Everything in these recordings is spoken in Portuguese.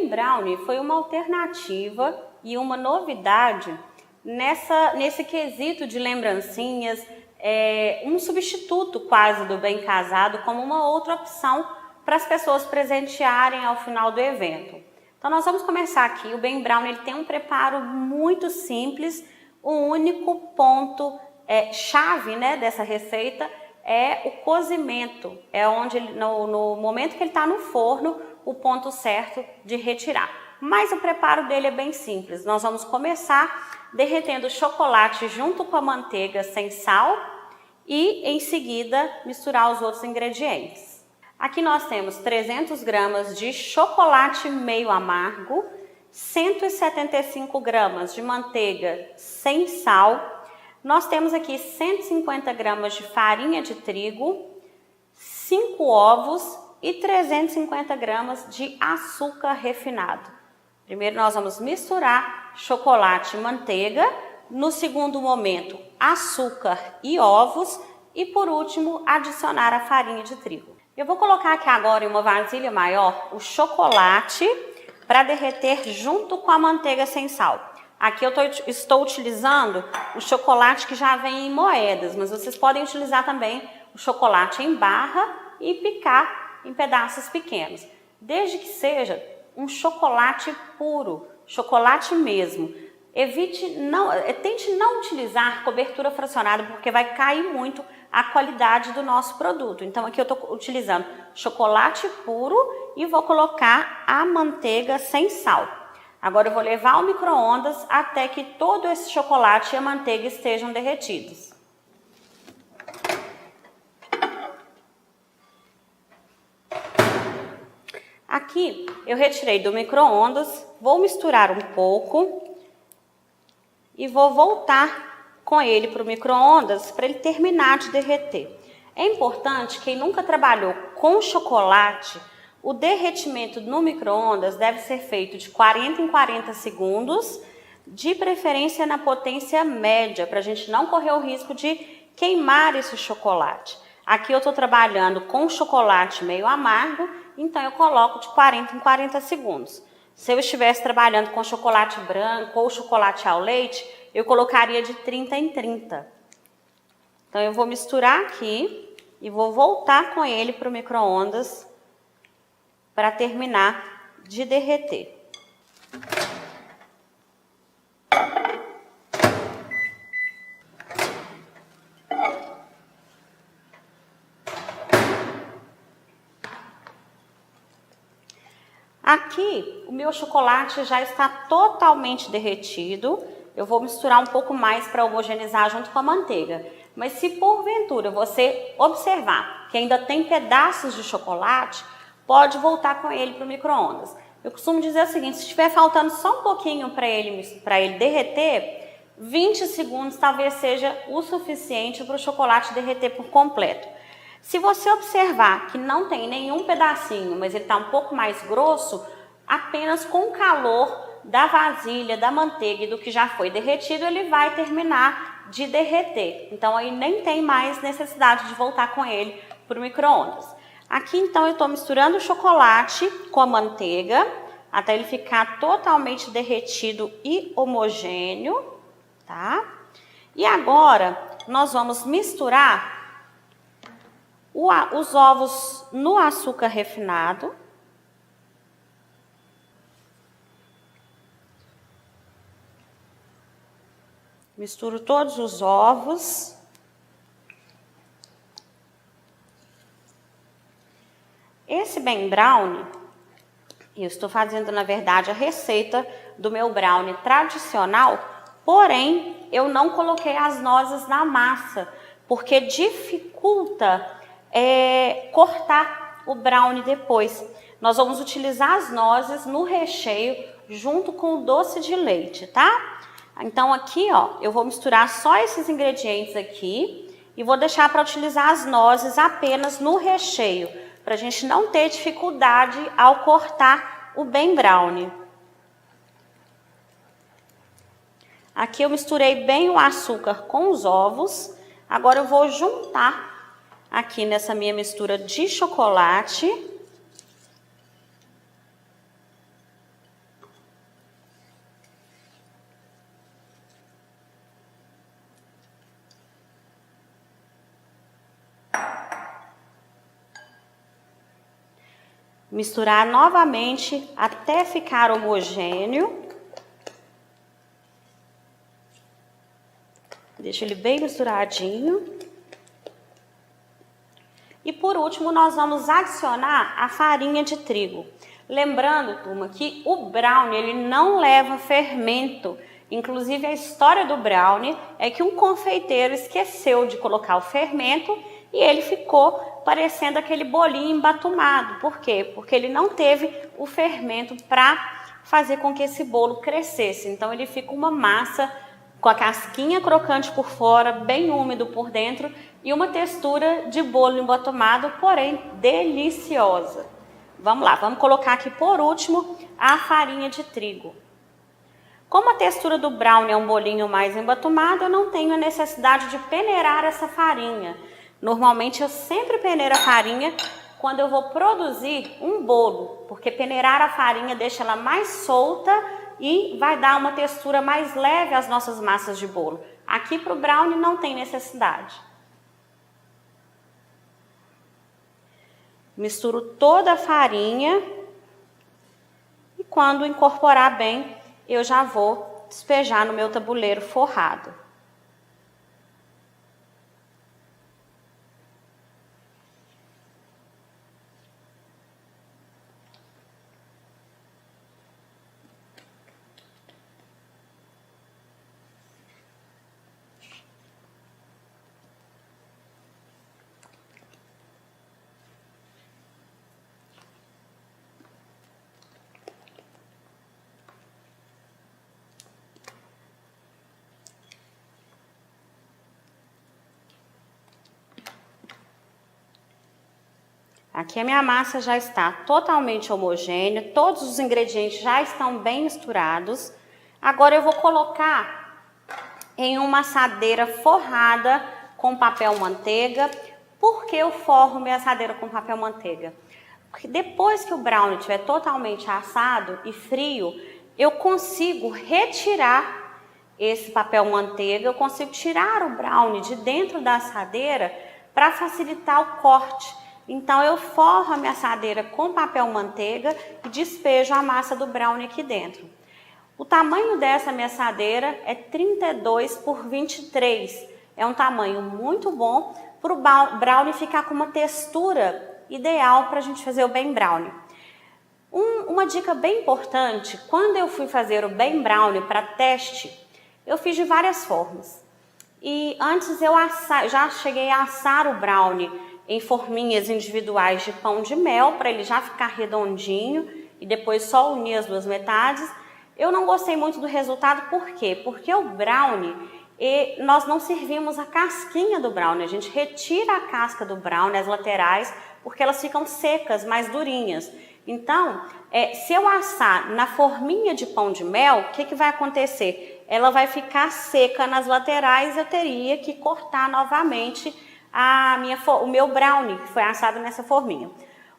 Ben Brownie foi uma alternativa e uma novidade nesse quesito de lembrancinhas, um substituto quase do bem casado, como uma outra opção para as pessoas presentearem ao final do evento. Então nós vamos começar aqui. O Ben Brownie ele tem um preparo muito simples. O único ponto chave, né, dessa receita é o cozimento. É onde no momento que ele está no forno, o ponto certo de retirar. Mas o preparo dele é bem simples. Nós vamos começar derretendo o chocolate junto com a manteiga sem sal e em seguida misturar os outros ingredientes. Aqui nós temos 300 gramas de chocolate meio amargo, 175 gramas de manteiga sem sal. Nós temos aqui 150 gramas de farinha de trigo, 5 ovos e 350 gramas de açúcar refinado. Primeiro nós vamos misturar chocolate e manteiga, no segundo momento açúcar e ovos e por último adicionar a farinha de trigo. Eu vou colocar aqui agora em uma vasilha maior o chocolate para derreter junto com a manteiga sem sal. Aqui eu estou utilizando o chocolate que já vem em moedas, mas vocês podem utilizar também o chocolate em barra e picar em pedaços pequenos. Desde que seja um chocolate puro, chocolate mesmo. Tente não utilizar cobertura fracionada, porque vai cair muito a qualidade do nosso produto. Então aqui eu estou utilizando chocolate puro e vou colocar a manteiga sem sal. Agora eu vou levar ao micro-ondas até que todo esse chocolate e a manteiga estejam derretidos. Aqui eu retirei do micro-ondas, vou misturar um pouco e vou voltar com ele para o micro-ondas para ele terminar de derreter. É importante, quem nunca trabalhou com chocolate, o derretimento no micro-ondas deve ser feito de 40 em 40 segundos, de preferência na potência média, para a gente não correr o risco de queimar esse chocolate. Aqui eu estou trabalhando com chocolate meio amargo, então eu coloco de 40 em 40 segundos. Se eu estivesse trabalhando com chocolate branco ou chocolate ao leite, eu colocaria de 30 em 30. Então eu vou misturar aqui e vou voltar com ele para o micro-ondas para terminar de derreter. Aqui o meu chocolate já está totalmente derretido. Eu vou misturar um pouco mais para homogeneizar junto com a manteiga. Mas se porventura você observar que ainda tem pedaços de chocolate, pode voltar com ele para o micro-ondas. Eu costumo dizer o seguinte: se estiver faltando só um pouquinho para ele derreter, 20 segundos talvez seja o suficiente para o chocolate derreter por completo. Se você observar que não tem nenhum pedacinho, mas ele está um pouco mais grosso, apenas com o calor da vasilha, da manteiga e do que já foi derretido, ele vai terminar de derreter. Então aí nem tem mais necessidade de voltar com ele para o micro-ondas. Aqui então eu estou misturando o chocolate com a manteiga, até ele ficar totalmente derretido e homogêneo, tá? E agora nós vamos misturar os ovos no açúcar refinado. Misturo todos os ovos. Esse Ben Brownie, eu estou fazendo na verdade a receita do meu brownie tradicional, porém eu não coloquei as nozes na massa, porque dificulta cortar o brownie depois. Nós vamos utilizar as nozes no recheio junto com o doce de leite, tá? Então aqui, ó, eu vou misturar só esses ingredientes aqui e vou deixar para utilizar as nozes apenas no recheio, para a gente não ter dificuldade ao cortar o Ben Brownie. Aqui eu misturei bem o açúcar com os ovos. Agora eu vou juntar aqui nessa minha mistura de chocolate misturar novamente até ficar homogêneo. Deixa ele bem misturadinho. E por último, nós vamos adicionar a farinha de trigo. Lembrando, turma, que o brownie ele não leva fermento. Inclusive, a história do brownie é que um confeiteiro esqueceu de colocar o fermento e ele ficou parecendo aquele bolinho embatumado. Por quê? Porque ele não teve o fermento para fazer com que esse bolo crescesse. Então, ele fica uma massa com a casquinha crocante por fora, bem úmido por dentro e uma textura de bolo embatumado, porém deliciosa. Vamos lá, vamos colocar aqui por último a farinha de trigo. Como a textura do brownie é um bolinho mais embatumado, eu não tenho a necessidade de peneirar essa farinha. Normalmente eu sempre peneiro a farinha quando eu vou produzir um bolo, porque peneirar a farinha deixa ela mais solta e vai dar uma textura mais leve às nossas massas de bolo. Aqui para o brownie não tem necessidade. Misturo toda a farinha e quando incorporar bem, eu já vou despejar no meu tabuleiro forrado. Aqui a minha massa já está totalmente homogênea, todos os ingredientes já estão bem misturados. Agora eu vou colocar em uma assadeira forrada com papel manteiga. Por que eu forro minha assadeira com papel manteiga? Porque depois que o brownie estiver totalmente assado e frio, eu consigo retirar esse papel manteiga, eu consigo tirar o brownie de dentro da assadeira para facilitar o corte. Então, eu forro a minha assadeira com papel manteiga e despejo a massa do brownie aqui dentro. O tamanho dessa minha assadeira é 32 por 23. É um tamanho muito bom para o brownie ficar com uma textura ideal para a gente fazer o Ben Brownie. Uma dica bem importante, quando eu fui fazer o Ben Brownie para teste, eu fiz de várias formas. E antes eu já cheguei a assar o brownie em forminhas individuais de pão de mel, para ele já ficar redondinho e depois só unir as duas metades. Eu não gostei muito do resultado, por quê? Porque o brownie, nós não servimos a casquinha do brownie, a gente retira a casca do brownie, as laterais, porque elas ficam secas, mais durinhas. Então, se eu assar na forminha de pão de mel, o que vai acontecer? Ela vai ficar seca nas laterais, eu teria que cortar novamente o meu brownie, que foi assado nessa forminha.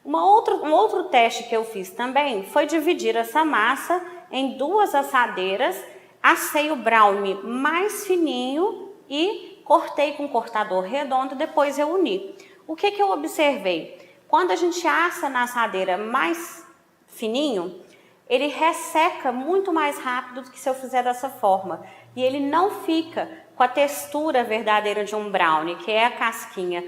Um outro teste que eu fiz também foi dividir essa massa em duas assadeiras, assei o brownie mais fininho e cortei com um cortador redondo, depois eu uni. O que eu observei? Quando a gente assa na assadeira mais fininho, ele resseca muito mais rápido do que se eu fizer dessa forma. E ele não fica com a textura verdadeira de um brownie, que é a casquinha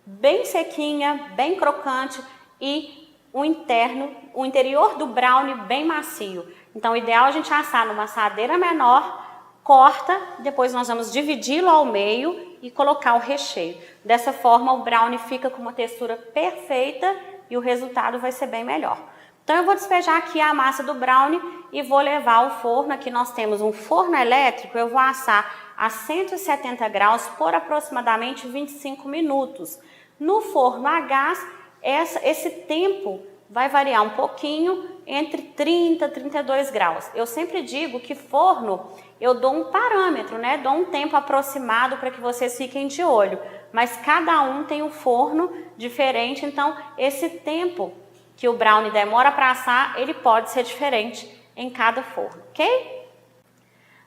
bem sequinha, bem crocante e o interior do brownie bem macio. Então, o ideal é a gente assar numa assadeira menor, corta, depois nós vamos dividi-lo ao meio e colocar o recheio. Dessa forma, o brownie fica com uma textura perfeita e o resultado vai ser bem melhor. Então, eu vou despejar aqui a massa do brownie e vou levar ao forno. Aqui nós temos um forno elétrico, eu vou assar a 170 graus por aproximadamente 25 minutos. No forno a gás, esse tempo vai variar um pouquinho, entre 30 e 32 graus. Eu sempre digo que forno, eu dou um parâmetro, né? Dou um tempo aproximado para que vocês fiquem de olho. Mas cada um tem um forno diferente, então esse tempo que o brownie demora para assar, ele pode ser diferente em cada forno, ok?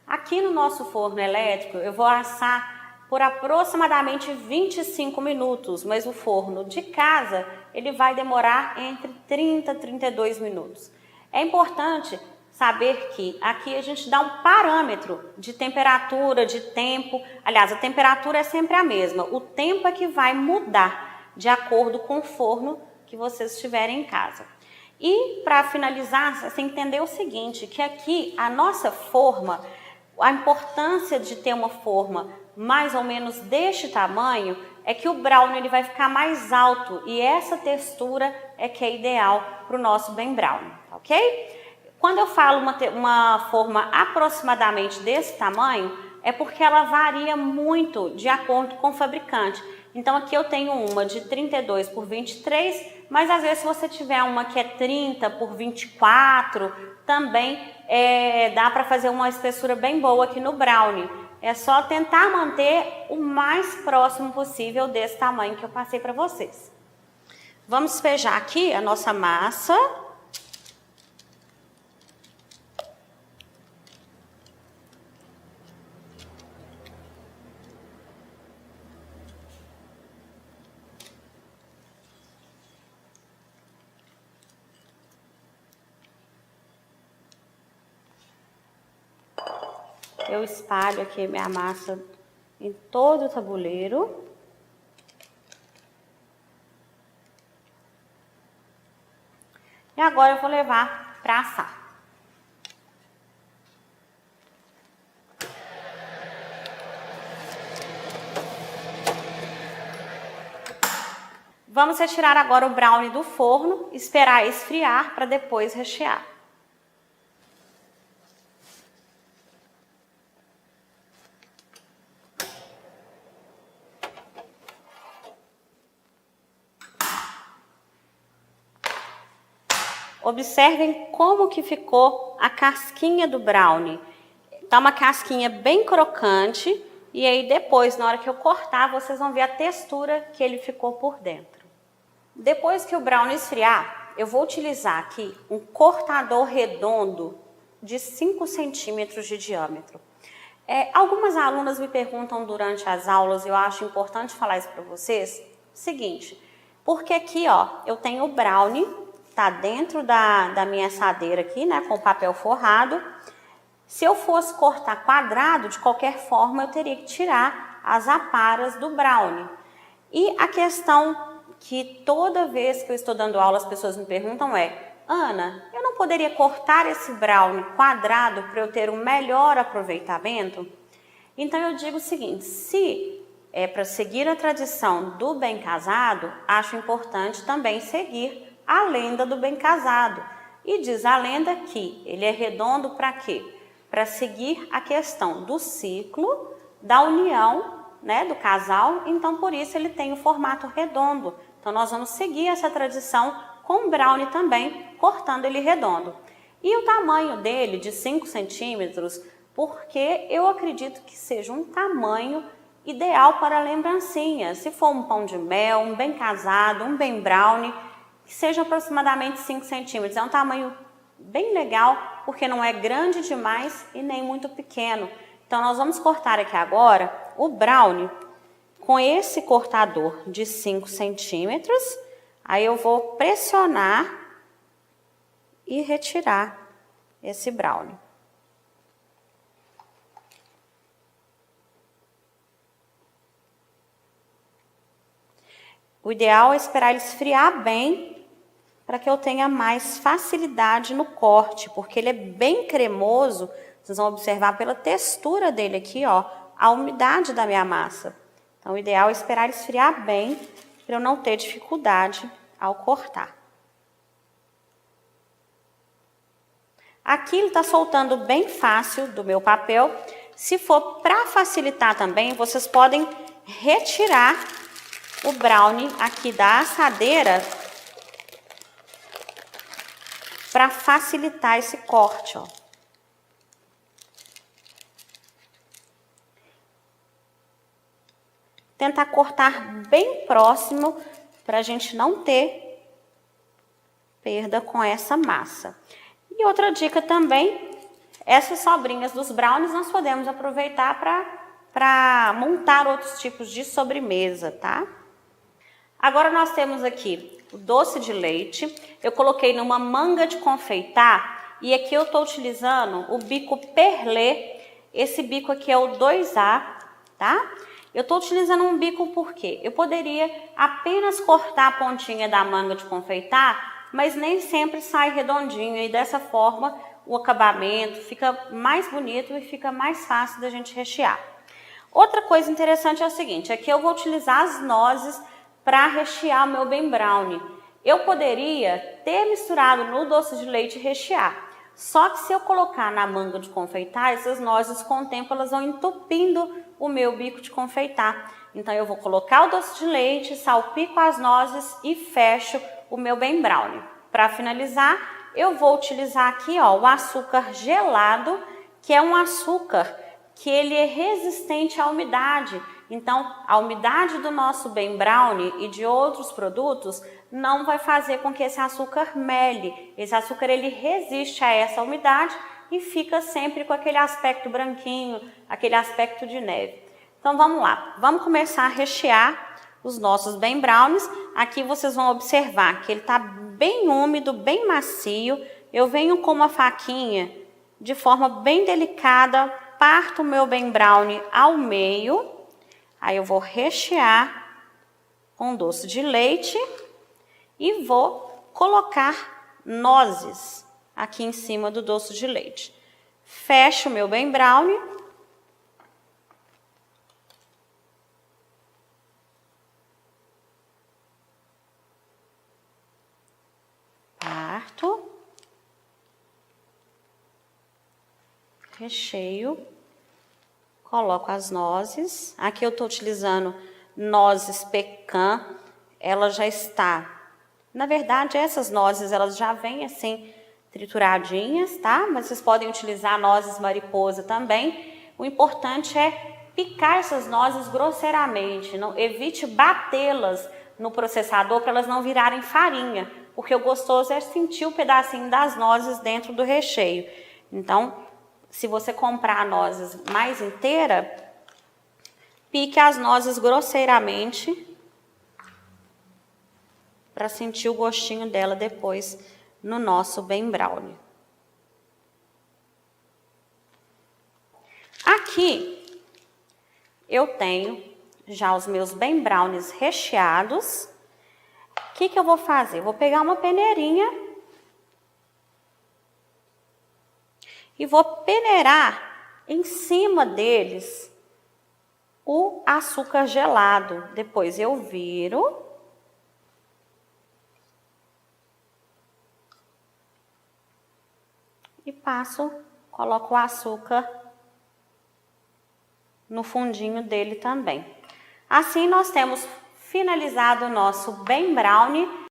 Aqui no nosso forno elétrico, eu vou assar por aproximadamente 25 minutos, mas o forno de casa ele vai demorar entre 30 e 32 minutos. É importante saber que aqui a gente dá um parâmetro de temperatura, de tempo. Aliás, a temperatura é sempre a mesma, o tempo é que vai mudar de acordo com o forno que vocês tiverem em casa. E para finalizar, você entender o seguinte, que aqui a nossa forma, a importância de ter uma forma mais ou menos deste tamanho é que o brownie ele vai ficar mais alto e essa textura é que é ideal para o nosso bem brownie, ok? Quando eu falo uma forma aproximadamente desse tamanho, é porque ela varia muito de acordo com o fabricante. Então aqui eu tenho uma de 32 por 23, mas às vezes se você tiver uma que é 30 por 24, também dá para fazer uma espessura bem boa aqui no brownie. É só tentar manter o mais próximo possível desse tamanho que eu passei para vocês. Vamos despejar aqui a nossa massa. Eu espalho aqui minha massa em todo o tabuleiro. E agora eu vou levar para assar. Vamos retirar agora o brownie do forno, esperar esfriar para depois rechear. Observem como que ficou a casquinha do brownie. Tá uma casquinha bem crocante e aí depois, na hora que eu cortar, vocês vão ver a textura que ele ficou por dentro. Depois que o brownie esfriar, eu vou utilizar aqui um cortador redondo de 5 centímetros de diâmetro. Algumas alunas me perguntam durante as aulas, eu acho importante falar isso para vocês, seguinte, porque aqui ó, eu tenho o brownie, tá dentro da minha assadeira aqui, né, com papel forrado. Se eu fosse cortar quadrado, de qualquer forma, eu teria que tirar as aparas do brownie. E a questão que toda vez que eu estou dando aula as pessoas me perguntam é: Ana, eu não poderia cortar esse brownie quadrado para eu ter um melhor aproveitamento? Então eu digo o seguinte, se é para seguir a tradição do bem casado, acho importante também seguir a lenda do bem casado. E diz a lenda que ele é redondo para quê? Para seguir a questão do ciclo, da união, né, do casal, então por isso ele tem o formato redondo. Então nós vamos seguir essa tradição com o brownie também, cortando ele redondo. E o tamanho dele de 5 centímetros, porque eu acredito que seja um tamanho ideal para lembrancinha. Se for um pão de mel, um bem casado, um bem brownie, que seja aproximadamente 5 centímetros. É um tamanho bem legal, porque não é grande demais e nem muito pequeno. Então, nós vamos cortar aqui agora o brownie com esse cortador de 5 centímetros. Aí eu vou pressionar e retirar esse brownie. O ideal é esperar ele esfriar bem para que eu tenha mais facilidade no corte, porque ele é bem cremoso. Vocês vão observar pela textura dele aqui, ó, a umidade da minha massa. Então, o ideal é esperar ele esfriar bem para eu não ter dificuldade ao cortar. Aqui ele está soltando bem fácil do meu papel. Se for para facilitar também, vocês podem retirar o brownie aqui da assadeira para facilitar esse corte, ó. Tentar cortar bem próximo para a gente não ter perda com essa massa. E outra dica também, essas sobrinhas dos brownies nós podemos aproveitar para para montar outros tipos de sobremesa, tá? Agora nós temos aqui o doce de leite. Eu coloquei numa manga de confeitar e aqui eu estou utilizando o bico perlê. Esse bico aqui é o 2A, tá? Eu estou utilizando um bico porque eu poderia apenas cortar a pontinha da manga de confeitar, mas nem sempre sai redondinho e dessa forma o acabamento fica mais bonito e fica mais fácil da gente rechear. Outra coisa interessante é o seguinte, aqui eu vou utilizar as nozes para rechear o meu Ben Brownie. Eu poderia ter misturado no doce de leite e rechear, só que se eu colocar na manga de confeitar, essas nozes com o tempo elas vão entupindo o meu bico de confeitar. Então eu vou colocar o doce de leite, salpico as nozes e fecho o meu Ben Brownie. Para finalizar, eu vou utilizar aqui o açúcar gelado, que é um açúcar que ele é resistente à umidade. Então, a umidade do nosso Ben Brownie e de outros produtos não vai fazer com que esse açúcar mele. Esse açúcar ele resiste a essa umidade e fica sempre com aquele aspecto branquinho, aquele aspecto de neve. Então, vamos lá. Vamos começar a rechear os nossos Ben Brownies. Aqui vocês vão observar que ele está bem úmido, bem macio. Eu venho com uma faquinha de forma bem delicada, parto o meu Ben Brownie ao meio. Aí eu vou rechear com doce de leite e vou colocar nozes aqui em cima do doce de leite. Fecho o meu Ben Brownie. Parto. Recheio. Coloco as nozes. Aqui eu estou utilizando nozes pecan. Ela já está... Na verdade, essas nozes, elas já vêm assim, trituradinhas, tá? Mas vocês podem utilizar nozes mariposa também. O importante é picar essas nozes grosseiramente. Não, evite batê-las no processador para elas não virarem farinha. Porque o gostoso é sentir o pedacinho das nozes dentro do recheio. Então, se você comprar nozes mais inteira, pique as nozes grosseiramente para sentir o gostinho dela depois no nosso Ben Brownie. Aqui eu tenho já os meus Ben Brownies recheados. O que eu vou fazer? Eu vou pegar uma peneirinha e vou peneirar em cima deles o açúcar gelado. Depois eu viro. E coloco o açúcar no fundinho dele também. Assim nós temos finalizado o nosso Ben Brownie.